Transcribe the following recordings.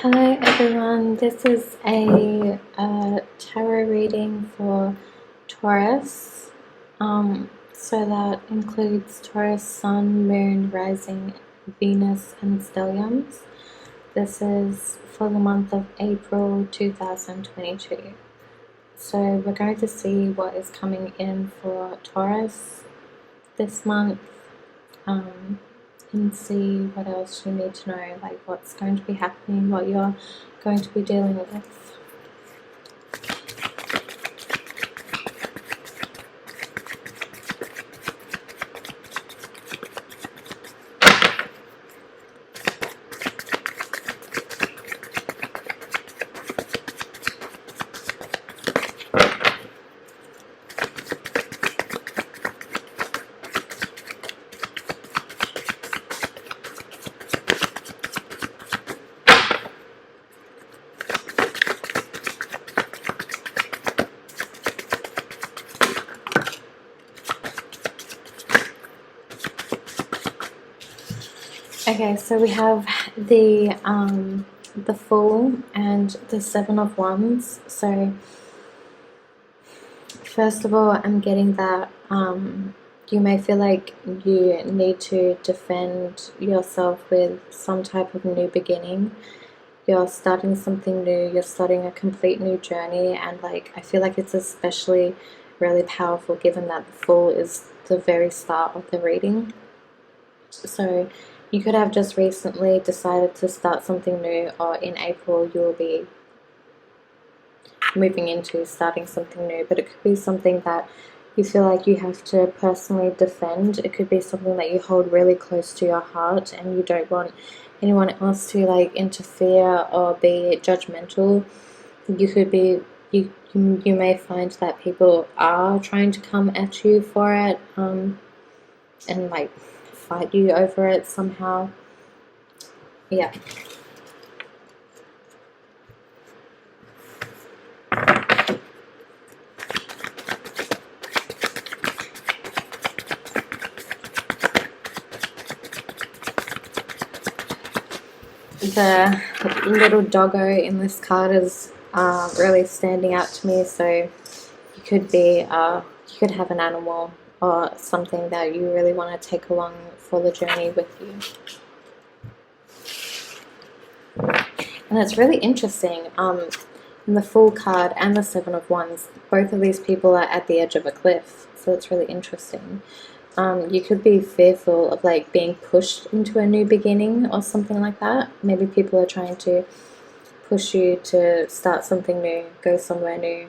Hello everyone, this is a tarot reading for Taurus. So that includes Taurus, Sun, Moon, Rising, Venus and stelliums. This is for the month of April 2022. So we're going to see what is coming in for Taurus this month. And see what else you need to know, like what's going to be happening, what you're going to be dealing with. Okay, so we have the Fool and the Seven of Wands. So first of all, I'm getting that you may feel like you need to defend yourself with some type of new beginning. You're starting something new, you're starting a complete new journey, and like I feel like it's especially really powerful given that the Fool is the very start of the reading. So you could have just recently decided to start something new, or in April you will be moving into starting something new, but it could be something that you feel like you have to personally defend. It could be something that you hold really close to your heart and you don't want anyone else to like interfere or be judgmental. You could be you may find that people are trying to come at you for it and like fight you over it somehow. Yeah. The little doggo in this card is really standing out to me. So you could be you could have an animal or something that you really want to take along for the journey with you. And it's really interesting. In the Fool card and the Seven of Wands, both of these people are at the edge of a cliff. So it's really interesting. You could be fearful of like being pushed into a new beginning or something like that. Maybe people are trying to push you to start something new, go somewhere new.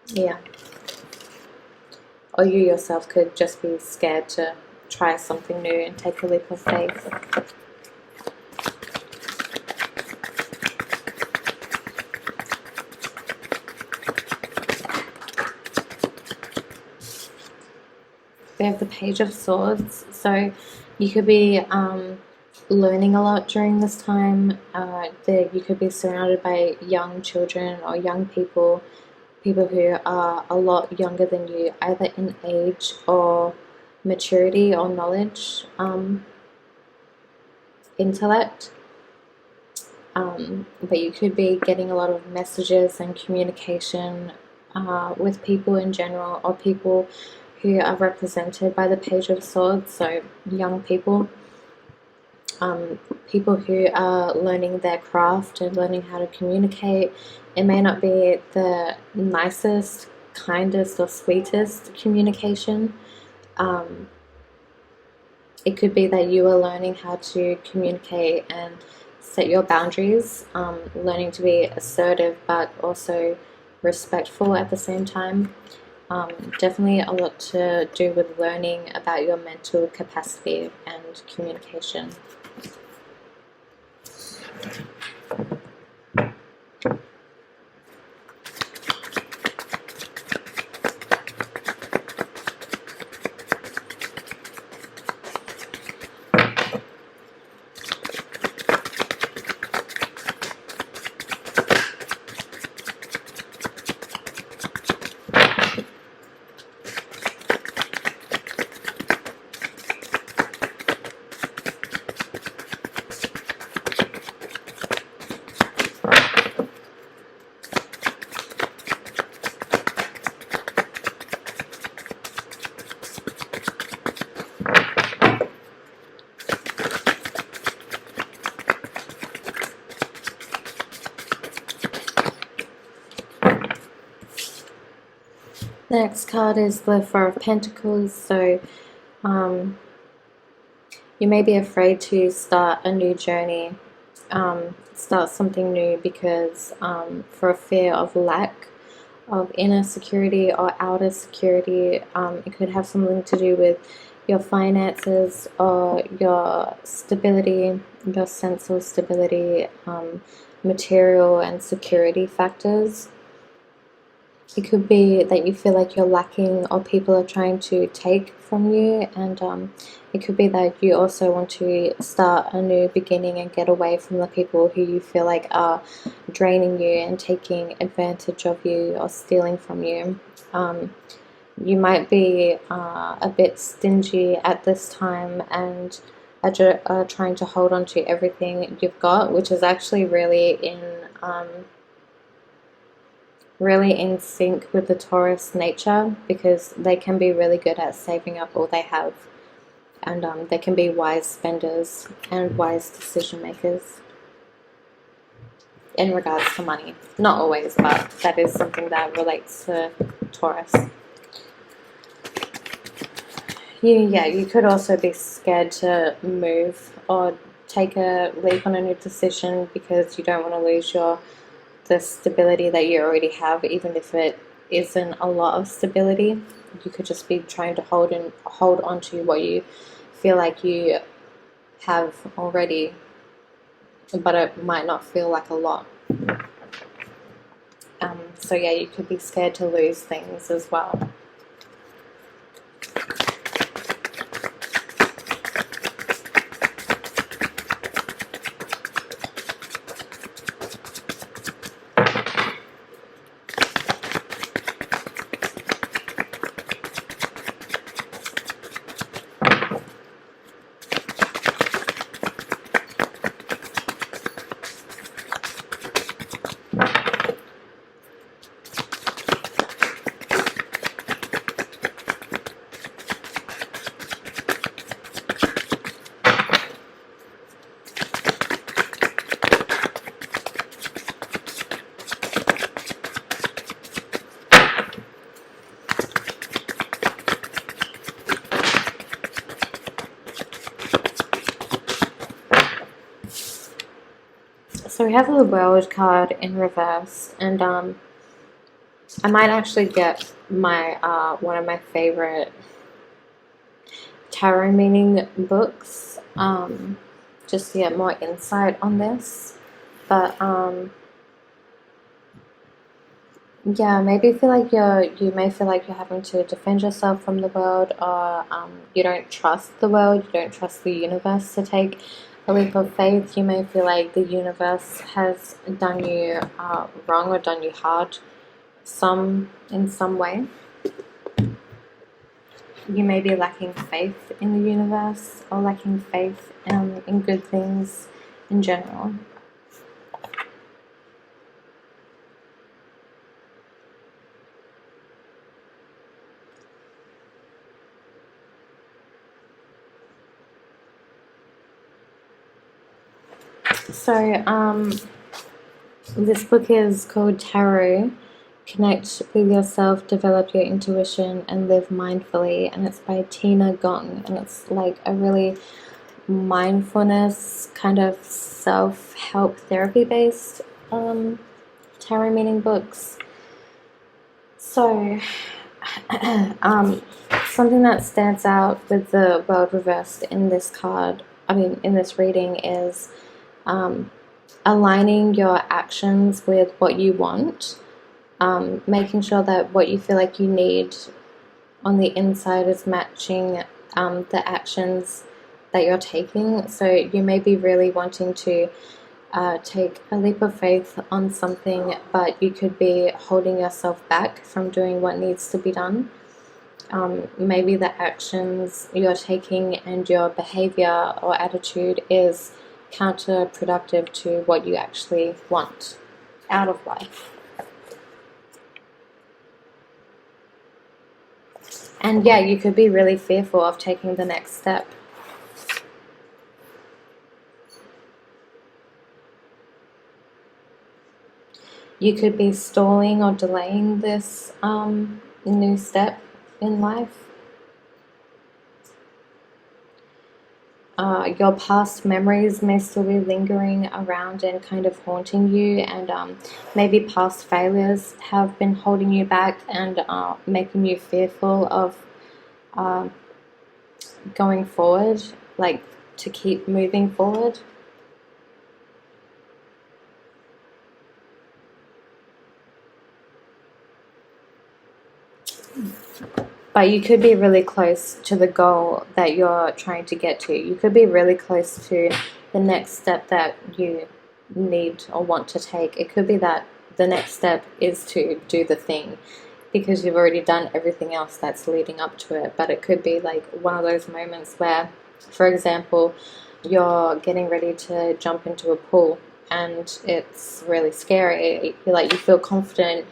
Yeah. Or you yourself could just be scared to try something new and take a leap of faith. We have the Page of Swords, so you could be learning a lot during this time. You could be surrounded by young children or young people who are a lot younger than you, either in age or maturity or knowledge, intellect. But you could be getting a lot of messages and communication with people in general, or people who are represented by the Page of Swords, so young people, people who are learning their craft and learning how to communicate. It may not be the nicest, kindest or sweetest communication. It could be that you are learning how to communicate and set your boundaries, learning to be assertive but also respectful at the same time. Definitely a lot to do with learning about your mental capacity and communication. Next card is the Four of Pentacles. So you may be afraid to start a new journey, start something new, because for a fear of lack of inner security or outer security. It could have something to do with your finances or your stability, your sense of stability, material and security factors. It could be that you feel like you're lacking or people are trying to take from you, and it could be that you also want to start a new beginning and get away from the people who you feel like are draining you and taking advantage of you or stealing from you. You might be a bit stingy at this time and are trying to hold on to everything you've got, which is actually really in sync with the Taurus nature, because they can be really good at saving up all they have, and they can be wise spenders and wise decision makers in regards to money. Not always, but that is something that relates to Taurus. You could also be scared to move or take a leap on a new decision because you don't want to lose the stability that you already have, even if it isn't a lot of stability. You could just be trying to hold on to what you feel like you have already, but it might not feel like a lot. So yeah, you could be scared to lose things as well. So we have the World card in reverse, and I might actually get my one of my favorite tarot meaning books, just to get more insight on this. But yeah, maybe feel like you may feel like you're having to defend yourself from the world, or you don't trust the world, you don't trust the universe to take a leap of faith. You may feel like the universe has done you wrong or done you hard in some way. You may be lacking faith in the universe or lacking faith in good things in general. So, this book is called Tarot. Connect with yourself, develop your intuition, and live mindfully. And it's by Tina Gong. And it's like a really mindfulness, kind of self-help therapy based tarot meaning books. So, something that stands out with the world reversed in this in this reading is aligning your actions with what you want, making sure that what you feel like you need on the inside is matching the actions that you're taking. So you may be really wanting to take a leap of faith on something, but you could be holding yourself back from doing what needs to be done. Maybe the actions you're taking and your behavior or attitude is counterproductive to what you actually want out of life. And yeah, you could be really fearful of taking the next step. You could be stalling or delaying this new step in life. Your past memories may still be lingering around and kind of haunting you, and maybe past failures have been holding you back and making you fearful of uh, going forward, like to keep moving forward. But you could be really close to the goal that you're trying to get to. You could be really close to the next step that you need or want to take. It could be that the next step is to do the thing because you've already done everything else that's leading up to it. But it could be like one of those moments where, for example, you're getting ready to jump into a pool and it's really scary. You feel confident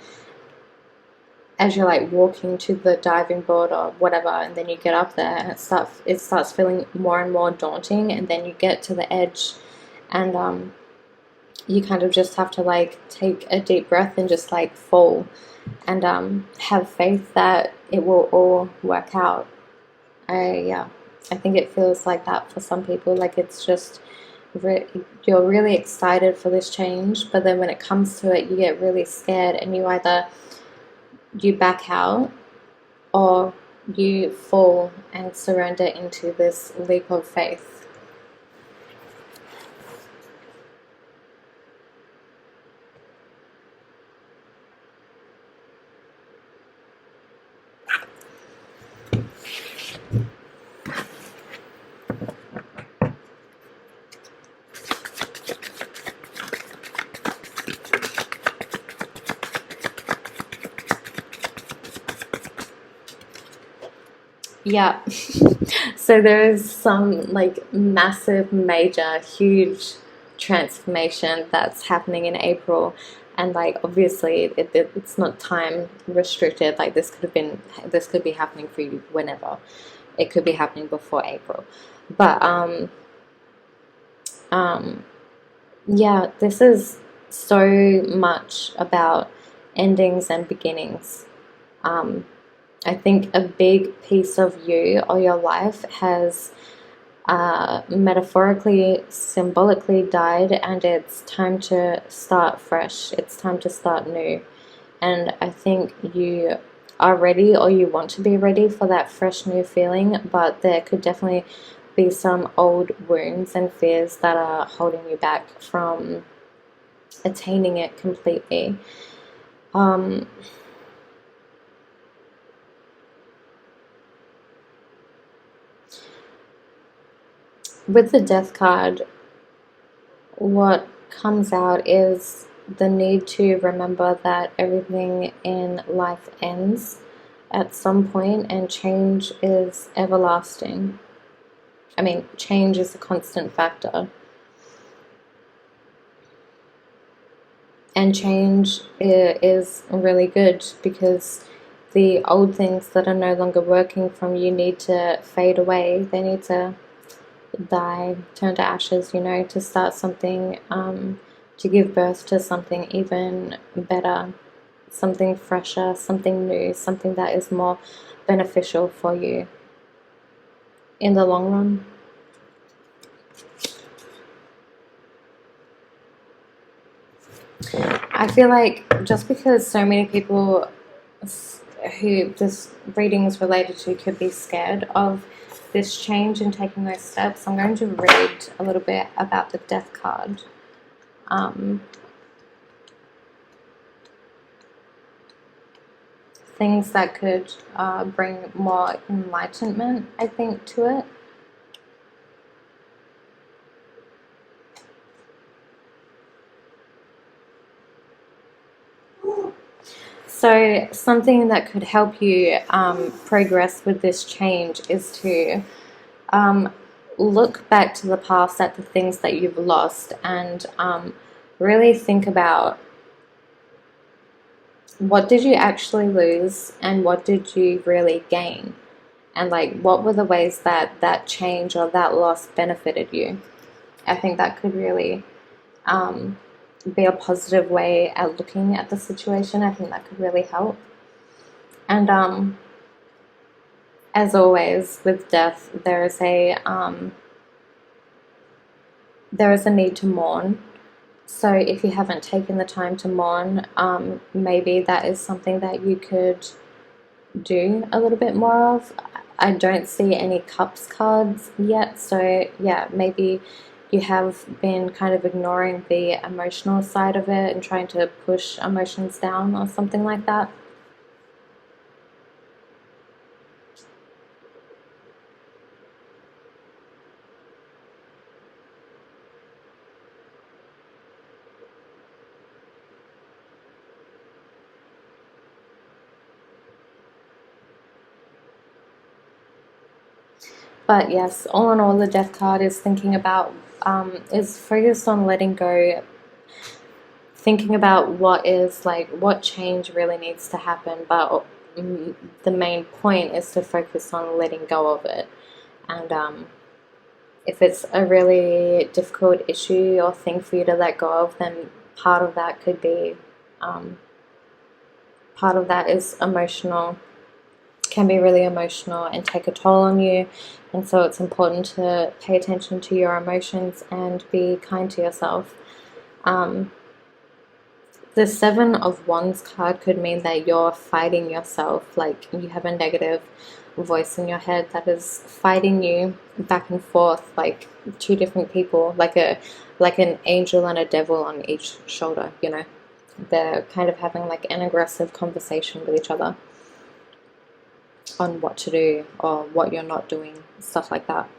as you're like walking to the diving board or whatever, and then you get up there and it starts feeling more and more daunting, and then you get to the edge and you kind of just have to like take a deep breath and just like fall and have faith that it will all work out. I think it feels like that for some people. Like it's just you're really excited for this change, but then when it comes to it, you get really scared and you back out or you fall and surrender into this leap of faith. Yeah. So there is some like massive, major, huge transformation that's happening in April, and like obviously it's not time restricted. Like this could be happening for you whenever. It could be happening before April, but um, yeah, this is so much about endings and beginnings. Um, I think a big piece of you or your life has metaphorically, symbolically died, and it's time to start fresh. It's time to start new. And I think you are ready, or you want to be ready for that fresh new feeling, but there could definitely be some old wounds and fears that are holding you back from attaining it completely. Um, with the death card, what comes out is the need to remember that everything in life ends at some point and change is everlasting. I mean, change is a constant factor. And change is really good because the old things that are no longer working from you need to fade away. They need to die, turn to ashes, to start something, to give birth to something even better, something fresher, something new, something that is more beneficial for you in the long run. I feel like just because so many people who this reading is related to could be scared of this change and taking those steps, I'm going to read a little bit about the death card. Things that could bring more enlightenment, I think, to it. So something that could help you progress with this change is to look back to the past at the things that you've lost and really think about what did you actually lose and what did you really gain, and like what were the ways that that change or that loss benefited you. I think that could really be a positive way at looking at the situation. I think that could really help. And as always with death, there is a need to mourn. So if you haven't taken the time to mourn, maybe that is something that you could do a little bit more of. I don't see any cups cards yet, so yeah, maybe you have been kind of ignoring the emotional side of it and trying to push emotions down or something like that. But yes, all in all, the death card is thinking about, is focused on letting go, thinking about what change really needs to happen, but the main point is to focus on letting go of it. And if it's a really difficult issue or thing for you to let go of, then part of that could be, part of that is emotional, can be really emotional and take a toll on you. And so it's important to pay attention to your emotions and be kind to yourself. The Seven of Wands card could mean that you're fighting yourself, like you have a negative voice in your head that is fighting you back and forth, like two different people, like an angel and a devil on each shoulder, you know. They're kind of having like an aggressive conversation with each other on what to do or what you're not doing, stuff like that.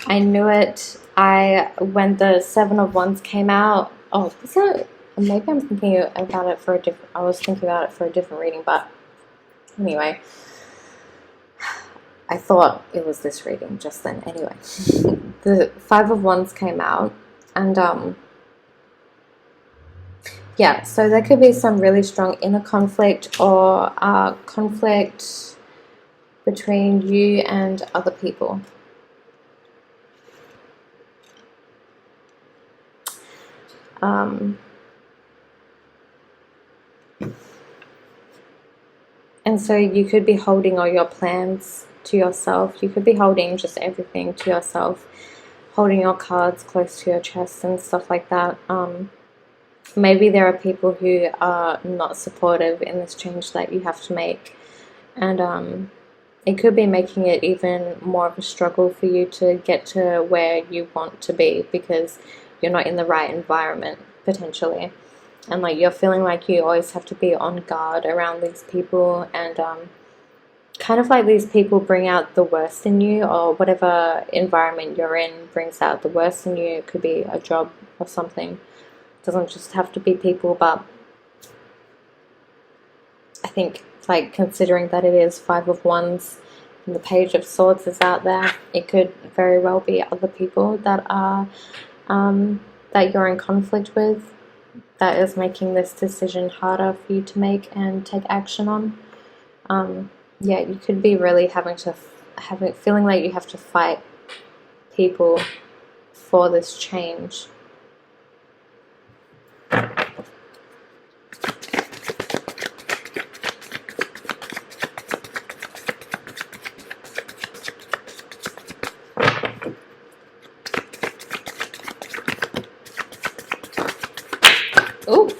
I knew it. When the Seven of Wands came out. Oh, so maybe I'm thinking about it for a different. I was thinking about it for a different reading, but anyway, I thought it was this reading just then. Anyway, the Five of Wands came out, and yeah. So there could be some really strong inner conflict or conflict between you and other people. And so you could be holding all your plans to yourself. You could be holding just everything to yourself, holding your cards close to your chest and stuff like that. Maybe there are people who are not supportive in this change that you have to make. And it could be making it even more of a struggle for you to get to where you want to be because you're not in the right environment, potentially. And like you're feeling like you always have to be on guard around these people, and kind of like these people bring out the worst in you, or whatever environment you're in brings out the worst in you. It could be a job or something. It doesn't just have to be people, but I think like considering that it is Five of Wands and the Page of Swords is out there, it could very well be other people that are that you're in conflict with, that is making this decision harder for you to make and take action on. Yeah, you could be really feeling like you have to fight people for this change. Ooh.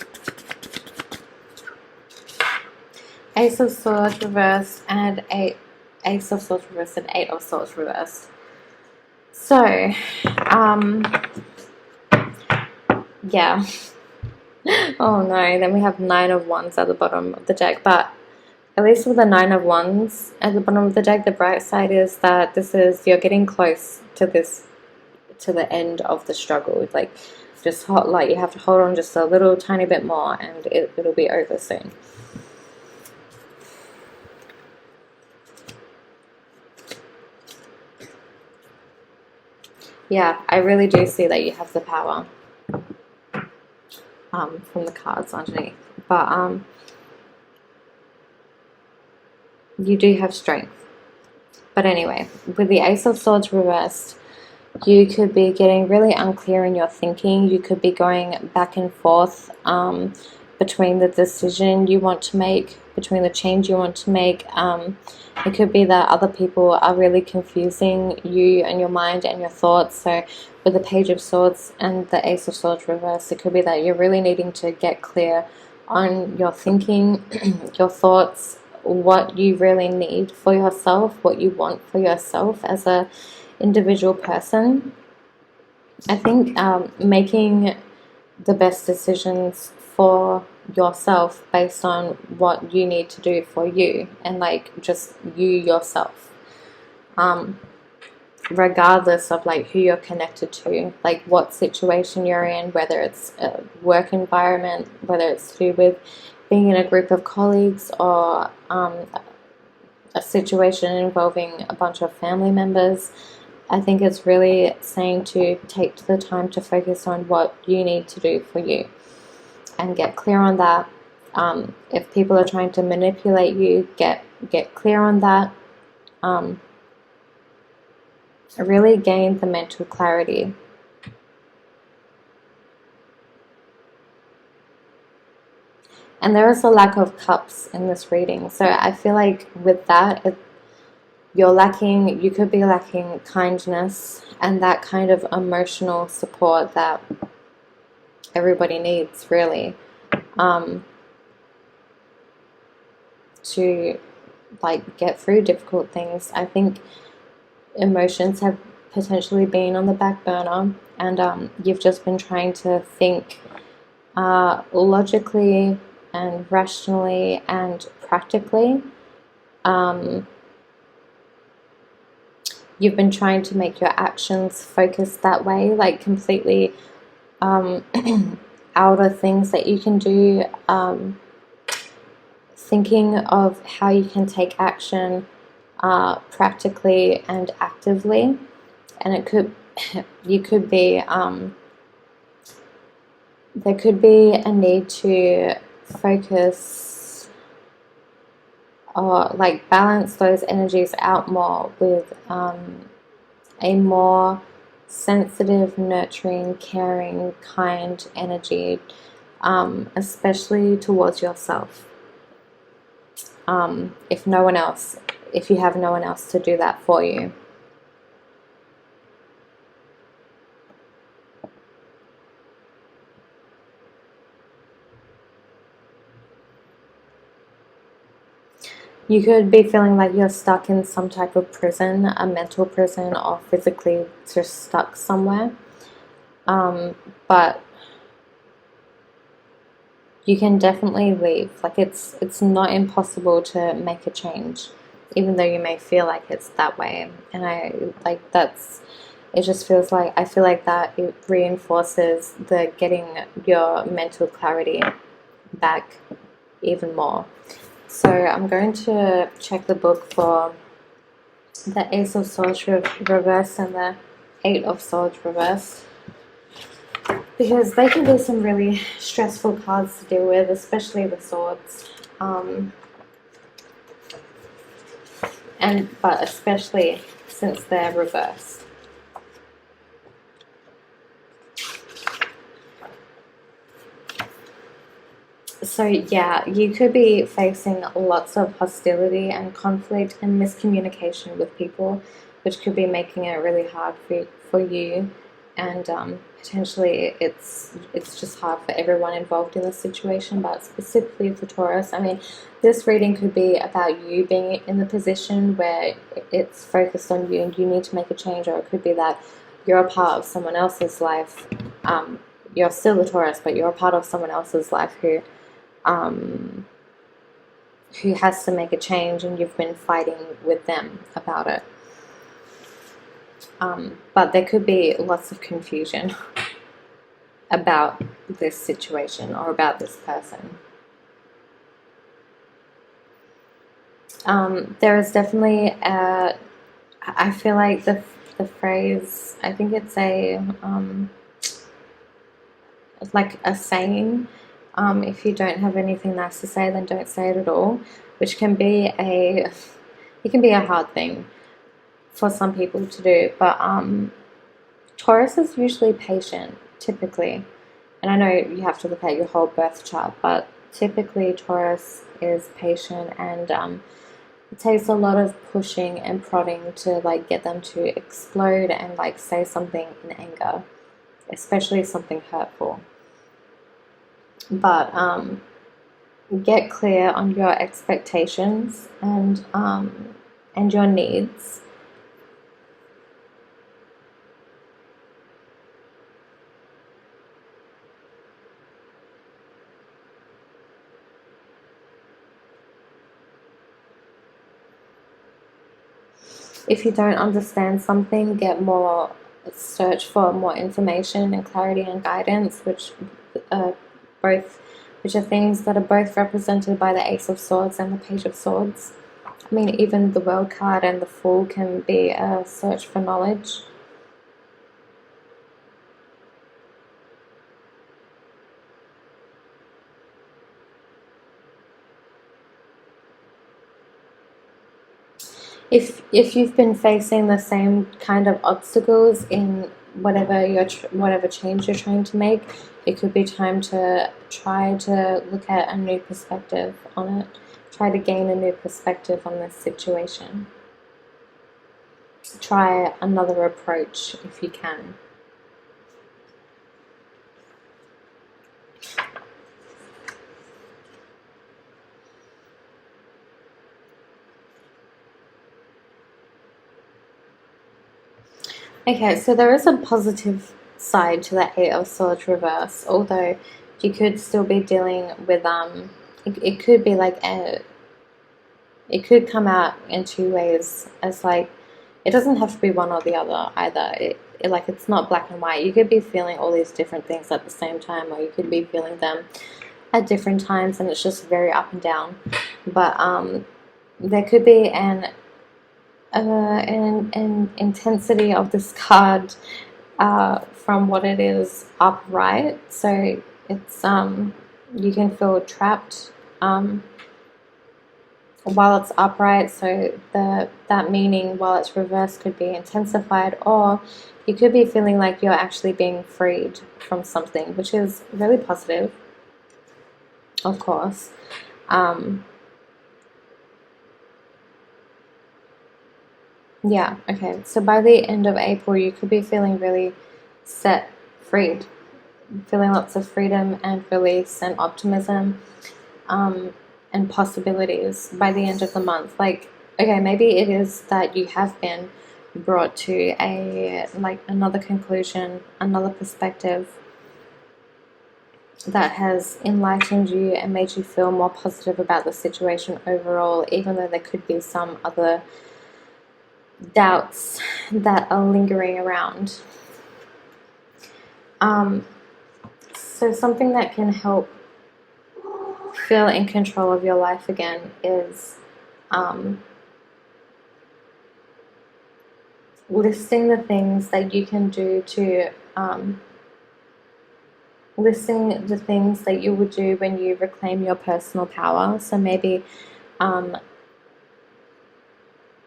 Ace of Swords reversed and Ace of Swords reversed and Eight of Swords reversed. So, yeah. Oh no, then we have Nine of Wands at the bottom of the deck, but at least with the Nine of Wands at the bottom of the deck, the bright side is that you're getting close to the end of the struggle. Like, Just like you have to hold on just a little tiny bit more, and it'll be over soon. Yeah, I really do see that you have the power from the cards underneath. But you do have strength. But anyway, with the Ace of Swords reversed, you could be getting really unclear in your thinking. You could be going back and forth between the decision you want to make, between the change you want to make. It could be that other people are really confusing you and your mind and your thoughts. So with the Page of Swords and the Ace of Swords reversed, it could be that you're really needing to get clear on your thinking, your thoughts, what you really need for yourself, what you want for yourself as a individual person. I think making the best decisions for yourself based on what you need to do for you, and like just you yourself, regardless of like who you're connected to, like what situation you're in, whether it's a work environment, whether it's to do with being in a group of colleagues, or a situation involving a bunch of family members. I think it's really saying to take the time to focus on what you need to do for you and get clear on that. If people are trying to manipulate you, get clear on that. Really gain the mental clarity. And there is a lack of cups in this reading. So I feel like with that, you could be lacking kindness and that kind of emotional support that everybody needs, really, to like get through difficult things. I think emotions have potentially been on the back burner, and you've just been trying to think logically and rationally and practically. You've been trying to make your actions focus that way, like completely out of things that you can do, thinking of how you can take action practically and actively. And it could, you could be, there could be a need to focus or like balance those energies out more with a more sensitive, nurturing, caring, kind energy, especially towards yourself. If you have no one else to do that for you. You could be feeling like you're stuck in some type of prison, a mental prison, or physically just stuck somewhere. But you can definitely leave. Like it's not impossible to make a change, even though you may feel like it's that way. And it just feels like, I feel like that it reinforces the getting your mental clarity back even more. So I'm going to check the book for the Ace of Swords reversed and the Eight of Swords reversed, because they can be some really stressful cards to deal with, especially the swords. But especially since they're reversed. So yeah, you could be facing lots of hostility and conflict and miscommunication with people, which could be making it really hard for you, and potentially it's just hard for everyone involved in the situation, but specifically for Taurus. I mean, this reading could be about you being in the position where it's focused on you and you need to make a change, or it could be that you're a part of someone else's life. You're still a Taurus, but you're a part of someone else's life who has to make a change, and you've been fighting with them about it. But there could be lots of confusion. about this situation or about this person. There is definitely I feel like the phrase, I think it's like a saying, if you don't have anything nice to say, then don't say it at all, which can be it can be a hard thing for some people to do, but Taurus is usually patient, typically. And I know you have to look at your whole birth chart, but typically Taurus is patient, and it takes a lot of pushing and prodding to like get them to explode and like say something in anger, especially something hurtful. But get clear on your expectations and your needs. If you don't understand something, search for more information and clarity and guidance, which are things that are both represented by the Ace of Swords and the Page of Swords. I mean, even the World card and the Fool can be a search for knowledge. If you've been facing the same kind of obstacles in whatever change you're trying to make, it could be time to try to look at a new perspective on it. Try to gain a new perspective on this situation. Try another approach if you can. Okay, so there is a positive side to the Eight of Swords reverse, although you could still be dealing with it could be like it could come out in two ways, as like it doesn't have to be one or the other either. It's not black and white. You could be feeling all these different things at the same time, or you could be feeling them at different times, and it's just very up and down. But there could be an intensity of this card from what it is upright. So it's you can feel trapped while it's upright. So that meaning while it's reversed could be intensified, or you could be feeling like you're actually being freed from something, which is really positive, of course. Yeah, okay. So by the end of April, you could be feeling really set, freed, feeling lots of freedom and release and optimism and possibilities by the end of the month. Like, okay, maybe it is that you have been brought to another conclusion, another perspective that has enlightened you and made you feel more positive about the situation overall, even though there could be some other doubts that are lingering around. So something that can help feel in control of your life again is listing the things that you can do to listing the things that you would do when you reclaim your personal power. So maybe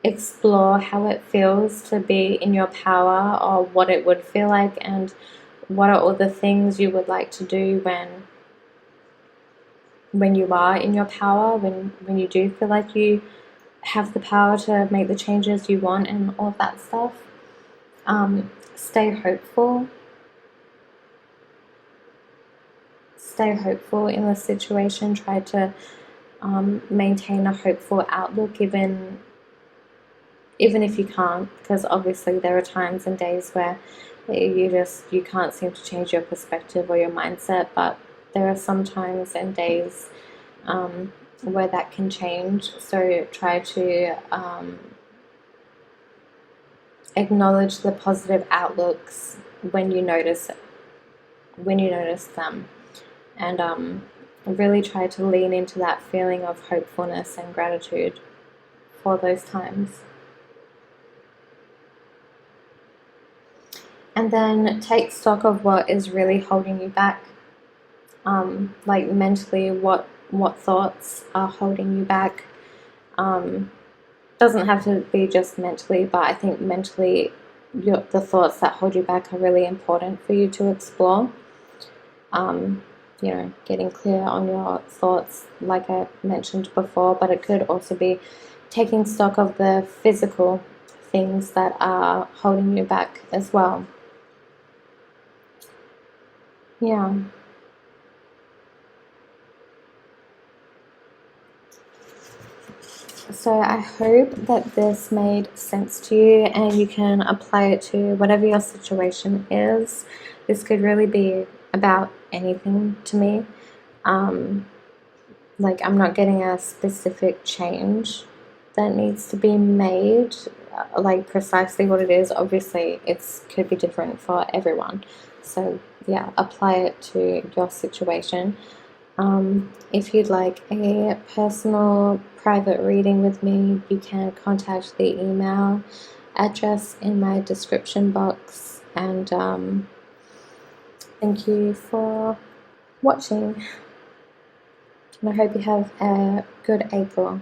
explore how it feels to be in your power, or what it would feel like, and what are all the things you would like to do when you are in your power, when you do feel like you have the power to make the changes you want and all of that stuff. Stay hopeful. Stay hopeful in the situation. Try to maintain a hopeful outlook, even if you can't, because obviously there are times and days where you can't seem to change your perspective or your mindset, but there are some times and days where that can change. So try to acknowledge the positive outlooks when you notice when you notice them, and really try to lean into that feeling of hopefulness and gratitude for those times. And then take stock of what is really holding you back. Like mentally, what thoughts are holding you back. Doesn't have to be just mentally, but I think mentally, the thoughts that hold you back are really important for you to explore. Getting clear on your thoughts, like I mentioned before, but it could also be taking stock of the physical things that are holding you back as well. Yeah. So I hope that this made sense to you and you can apply it to whatever your situation is. This could really be about anything to me. Like, I'm not getting a specific change that needs to be made, like precisely what it is. Obviously, it could be different for everyone. So yeah, apply it to your situation. If you'd like a personal private reading with me, you can contact the email address in my description box. And thank you for watching. And I hope you have a good April.